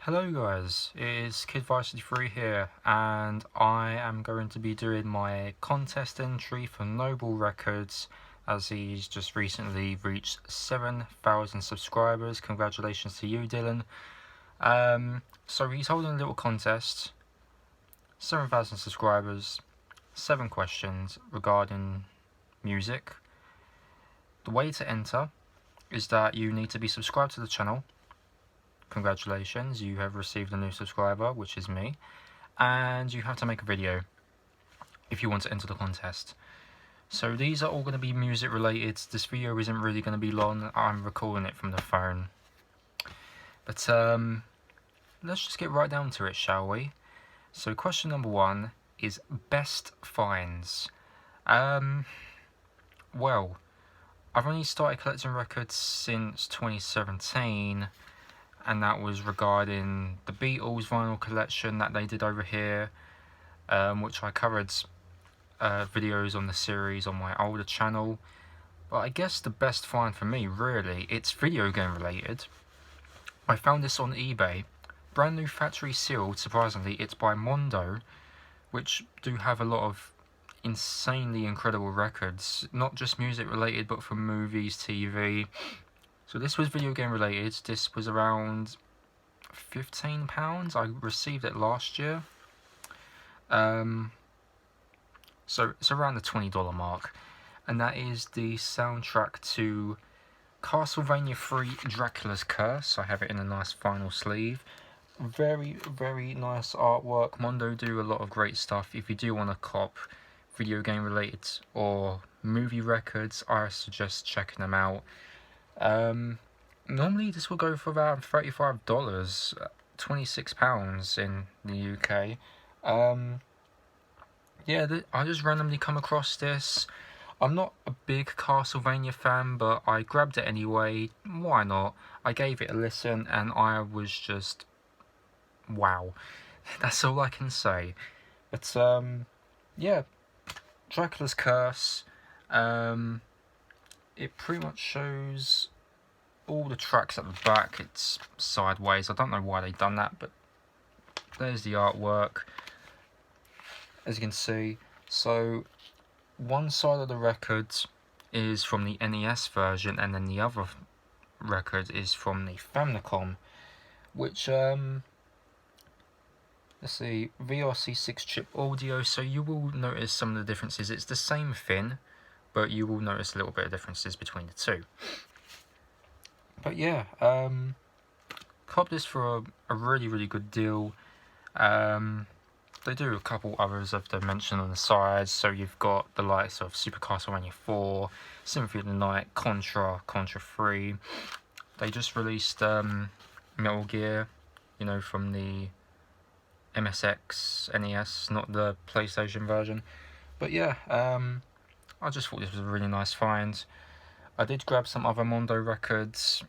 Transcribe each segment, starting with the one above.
Hello guys, it's KidVarsity3 here, and I am going to be doing my contest entry for Noble Records, as he's just recently reached 7,000 subscribers. Congratulations to you, Dylan. So he's holding a little contest, 7,000 subscribers, 7 questions regarding music. The way to enter is that you need to be subscribed to the channel. Congratulations, you have received a new subscriber, which is me, and you have to make a video if you want to enter the contest. So these are all going to be music related. This video isn't really going to be long, I'm recording it from the phone. But let's just get right down to it, shall we? So question number 1 is best finds. Well, I've only started collecting records since 2017, and that was regarding the Beatles vinyl collection that they did over here, which I covered videos on the series on my older channel. But I guess the best find for me, really, it's video game related. I found this on eBay, brand new factory sealed. Surprisingly, it's by Mondo, which do have a lot of insanely incredible records, not just music related but from movies, TV. So this was video game related. This was around £15. I received it last year. So it's around the $20 mark. And that is the soundtrack to Castlevania 3 Dracula's Curse. I have it in a nice vinyl sleeve. Very, very nice artwork. Mondo do a lot of great stuff. If you do want to cop video game related or movie records, I suggest checking them out. Normally this will go for about $35, £26 in the UK. Yeah, I just randomly come across this. I'm not a big Castlevania fan, but I grabbed it anyway. Why not? I gave it a listen and I was just wow. That's all I can say. But yeah, Dracula's Curse. It pretty much shows all the tracks at the back. It's sideways. I don't know why they've done that, but there's the artwork, as you can see. So one side of the record is from the NES version, and then the other record is from the Famicom, which let's see, VRC 6-chip audio. So you will notice some of the differences. It's the same thing, but you will notice a little bit of differences between the two. But yeah, cop this for a really, really good deal. They do a couple others of them mentioned on the sides. So you've got the likes of Super Castlevania 4, Symphony of the Night, Contra 3. They just released Metal Gear, you know, from the MSX NES, not the PlayStation version. But yeah, I just thought this was a really nice find. I did grab some other Mondo records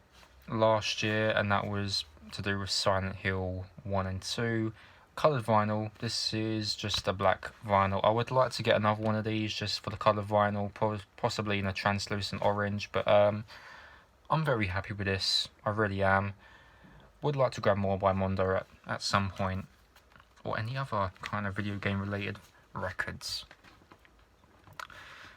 last year, and that was to do with Silent Hill 1 and 2. Coloured vinyl. This is just a black vinyl. I would like to get another one of these just for the coloured vinyl, possibly in a translucent orange, but I'm very happy with this. I really am. Would like to grab more by Mondo at some point, or any other kind of video game related records.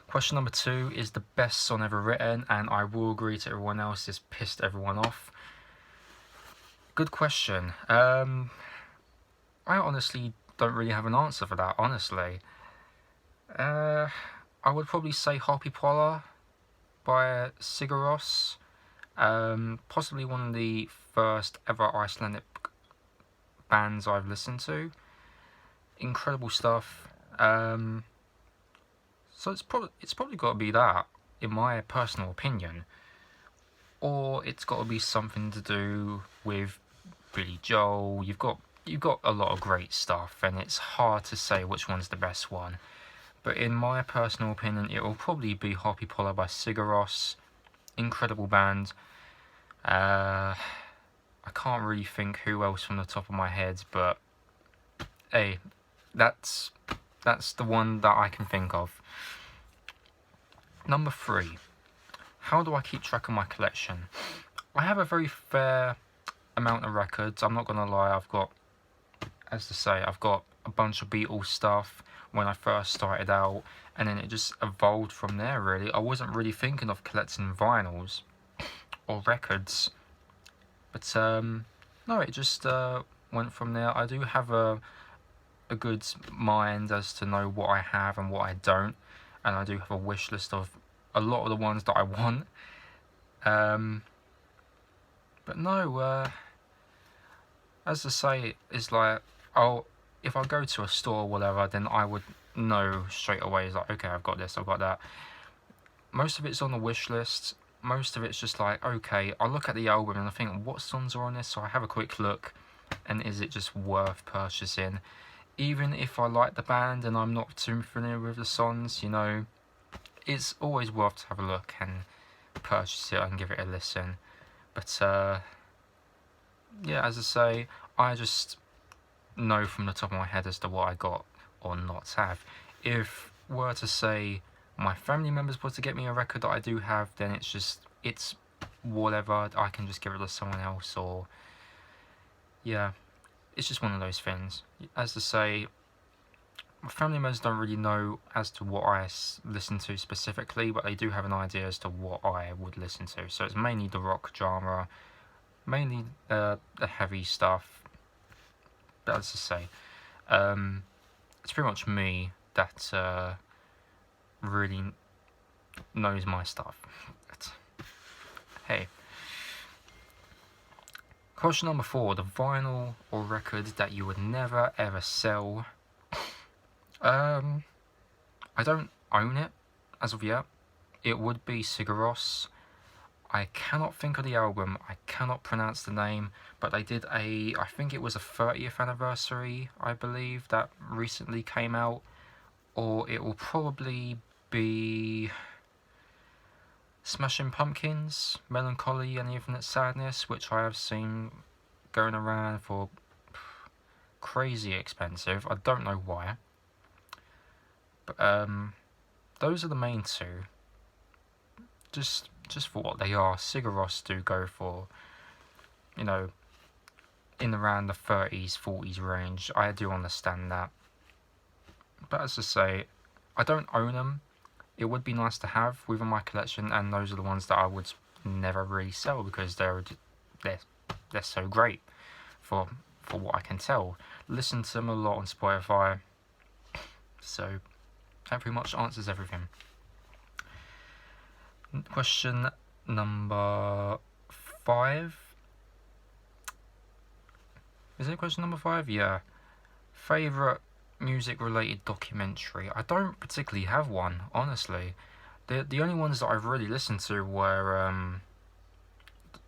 Question number 2 is the best song ever written, and I will agree to everyone else, this pissed everyone off. Good question. I honestly don't really have an answer for that, honestly. I would probably say Happy Polar by Sigur Rós. Possibly one of the first ever Icelandic bands I've listened to. Incredible stuff. So it's probably got to be that, in my personal opinion. Or it's got to be something to do with Billy Joel. You've got a lot of great stuff, and it's hard to say which one's the best one. But in my personal opinion, it will probably be Happy Polar by Sigur Rós. Incredible band. I can't really think who else from the top of my head, but hey, that's the one that I can think of. Number 3. How do I keep track of my collection? I have a very fair amount of records. I'm not gonna lie, I've got a bunch of Beatles stuff when I first started out, and then it just evolved from there really. I wasn't really thinking of collecting vinyls or records, but no, it just went from there. I do have a good mind as to know what I have and what I don't, and I do have a wish list of a lot of the ones that I want. But no, as I say, it's like, if I go to a store or whatever, then I would know straight away. It's like, okay, I've got this, I've got that. Most of it's on the wish list. Most of it's just like, okay, I look at the album and I think, what songs are on this? So I have a quick look, and is it just worth purchasing? Even if I like the band and I'm not too familiar with the songs, you know, it's always worth to have a look and purchase it and give it a listen. But yeah, as I say, I just know from the top of my head as to what I got or not have. If were to say my family members were to get me a record that I do have, then it's whatever, I can just give it to someone else, or yeah, it's just one of those things. As I say, my family members don't really know as to what I listen to specifically, but they do have an idea as to what I would listen to. So it's mainly the rock genre, mainly the heavy stuff. But as I say, it's pretty much me that really knows my stuff. But, hey. Question number 4, the vinyl or record that you would never ever sell. I don't own it as of yet. It would be Sigur Rós. I cannot think of the album, I cannot pronounce the name, but they did I think it was a 30th anniversary, I believe, that recently came out, or it will probably be Smashing Pumpkins, Melancholy and Infinite Sadness, which I have seen going around for crazy expensive. I don't know why, but those are the main two. Just for what they are. Sigur Rós do go for, you know, in around the 30s, 40s range. I do understand that. But as I say, I don't own them. It would be nice to have within my collection, and those are the ones that I would never really sell because they're so great for what I can tell. Listen to them a lot on Spotify. So that pretty much answers everything. Question number 5. Is it question number 5? Yeah. Favourite music related documentary? I don't particularly have one, honestly. The only ones that I've really listened to were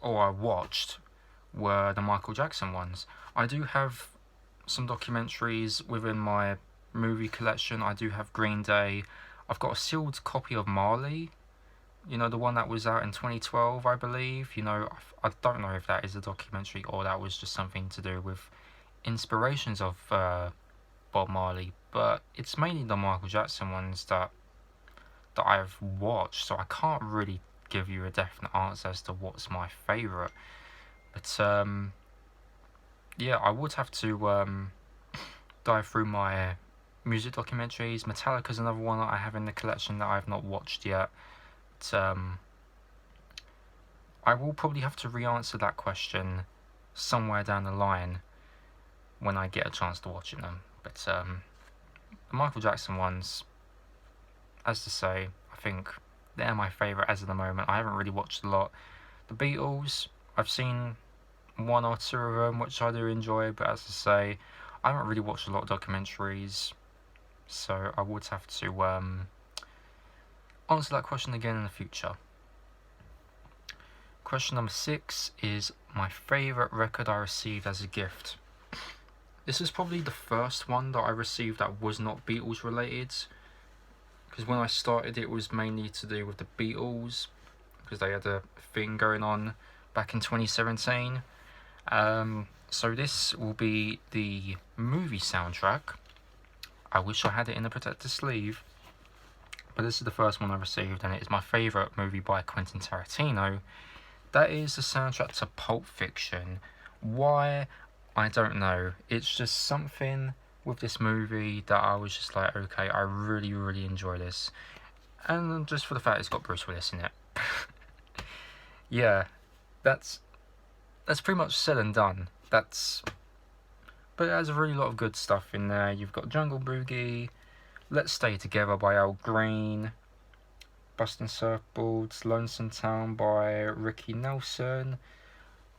or I watched were the Michael Jackson ones. I do have some documentaries within my movie collection. I do have Green Day. I've got a sealed copy of Marley, you know, the one that was out in 2012, I believe. You know, I don't know if that is a documentary or that was just something to do with inspirations of Bob Marley, but it's mainly the Michael Jackson ones that I've watched, so I can't really give you a definite answer as to what's my favourite. But yeah, I would have to dive through my music documentaries. Metallica's another one that I have in the collection that I've not watched yet. But, I will probably have to re-answer that question somewhere down the line when I get a chance to watch them. But the Michael Jackson ones, as to say, I think they're my favourite as of the moment. I haven't really watched a lot. The Beatles, I've seen one or two of them, which I do enjoy, but as I say, I haven't really watched a lot of documentaries, so I would have to answer that question again in the future. Question number 6 is my favourite record I received as a gift. This is probably the first one that I received that was not Beatles related, because when I started it was mainly to do with the Beatles, because they had a thing going on back in 2017. So this will be the movie soundtrack. I wish I had it in a protected sleeve, but this is the first one I received, and it is my favourite movie by Quentin Tarantino. That is the soundtrack to Pulp Fiction, Why? I don't know. It's just something with this movie that I was just like, okay, I really, really enjoy this. And just for the fact it's got Bruce Willis in it. Yeah, that's pretty much said and done. But it has a really lot of good stuff in there. You've got Jungle Boogie, Let's Stay Together by Al Green, Bustin' Surfboards, Lonesome Town by Ricky Nelson,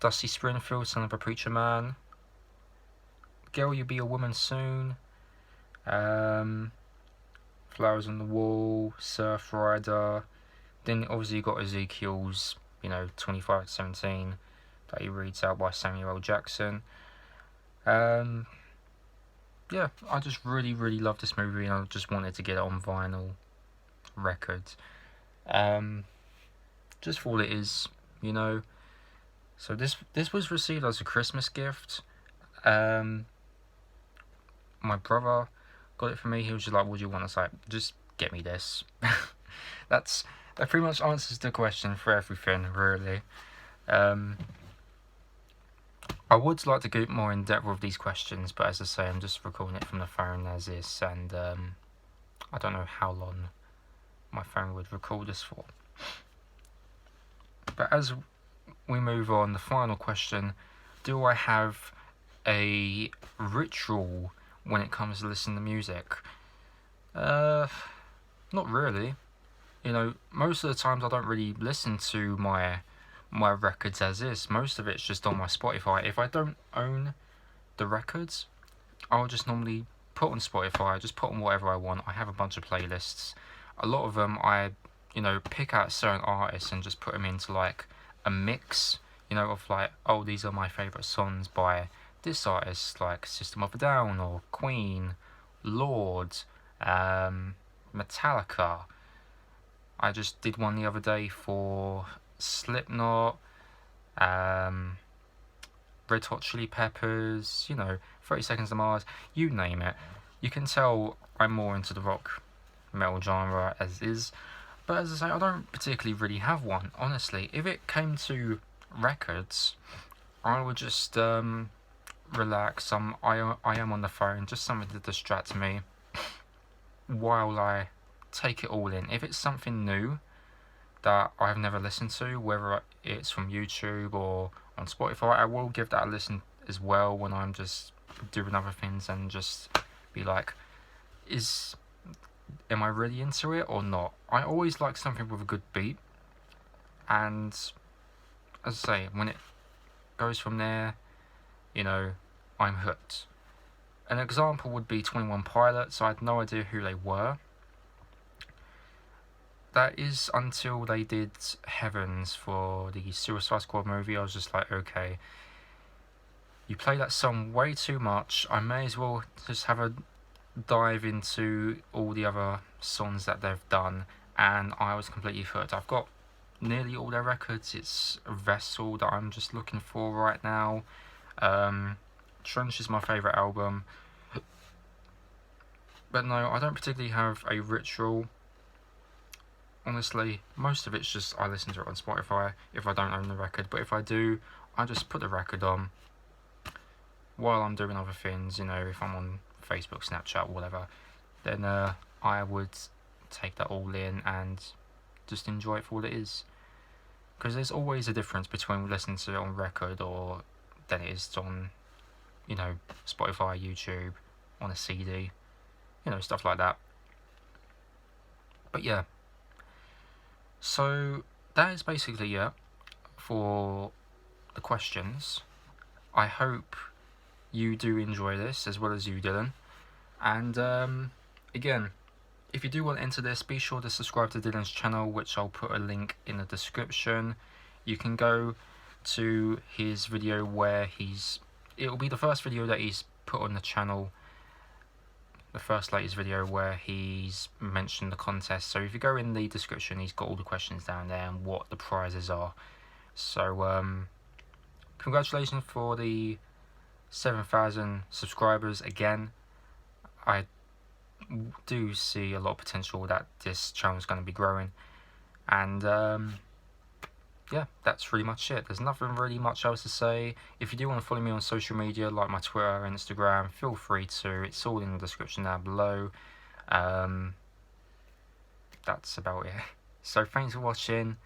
Dusty Springfield, Son of a Preacher Man, Girl You Be a Woman Soon, Flowers on the Wall, Surf Rider. Then obviously you got Ezekiel's, 25:17 that he reads out by Samuel L. Jackson. Yeah, I just really, really love this movie, and I just wanted to get it on vinyl record. Just for all it is, So this was received as a Christmas gift. My brother got it for me. He was just like, "What do you want?" I was like, "Just get me this." That pretty much answers the question for everything, really. I would like to go more in depth with these questions, but as I say, I'm just recording it from the phone as is, and I don't know how long my phone would record this for. But as we move on, the final question: do I have a ritual when it comes to listening to music? Not really. Most of the times I don't really listen to my records as is. Most of it's just on my Spotify. If I don't own the records, I'll just normally put on Spotify. I just put on whatever I want. I have a bunch of playlists. A lot of them I pick out certain artists and just put them into like a mix, of like, oh, these are my favourite songs by this artist, like System of a Down or Queen, Lord, Metallica. I just did one the other day for Slipknot, Red Hot Chili Peppers, 30 Seconds to Mars, you name it. You can tell I'm more into the rock metal genre as is, but as I say, I don't particularly really have one, honestly. If it came to records, I would just relax. I am on the phone, just something to distract me while I take it all in. If it's something new that I've never listened to, whether it's from YouTube or on Spotify, I will give that a listen as well when I'm just doing other things and just be like, am I really into it or not? I always like something with a good beat, and as I say, when it goes from there, I'm hooked. An example would be 21 Pilots. I had no idea who they were. That is until they did Heavens for the Suicide Squad movie. I was just like, okay, you play that song way too much. I may as well just have a dive into all the other songs that they've done, and I was completely hooked. I've got nearly all their records. It's a Vessel that I'm just looking for right now. Trench is my favourite album. But no, I don't particularly have a ritual. Honestly, most of it's just I listen to it on Spotify if I don't own the record, but if I do, I just put the record on while I'm doing other things, if I'm on Facebook, Snapchat, whatever, then I would take that all in and just enjoy it for what it is. Because there's always a difference between listening to it on record or than it is on, Spotify, YouTube, on a CD, stuff like that. But yeah. So that is basically it for the questions. I hope you do enjoy this as well as you, Dylan. And again, if you do want to enter this, be sure to subscribe to Dylan's channel, which I'll put a link in the description. You can go to his video where it'll be the first video that he's put on the channel, the first latest video where he's mentioned the contest. So if you go in the description, he's got all the questions down there and what the prizes are. So congratulations for the 7,000 subscribers again. I do see a lot of potential that this channel is going to be growing, and yeah, that's pretty much it. There's nothing really much else to say. If you do want to follow me on social media, like my Twitter, Instagram, feel free to. It's all in the description down below. That's about it. So thanks for watching,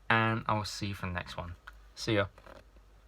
and I'll see you for the next one. See ya.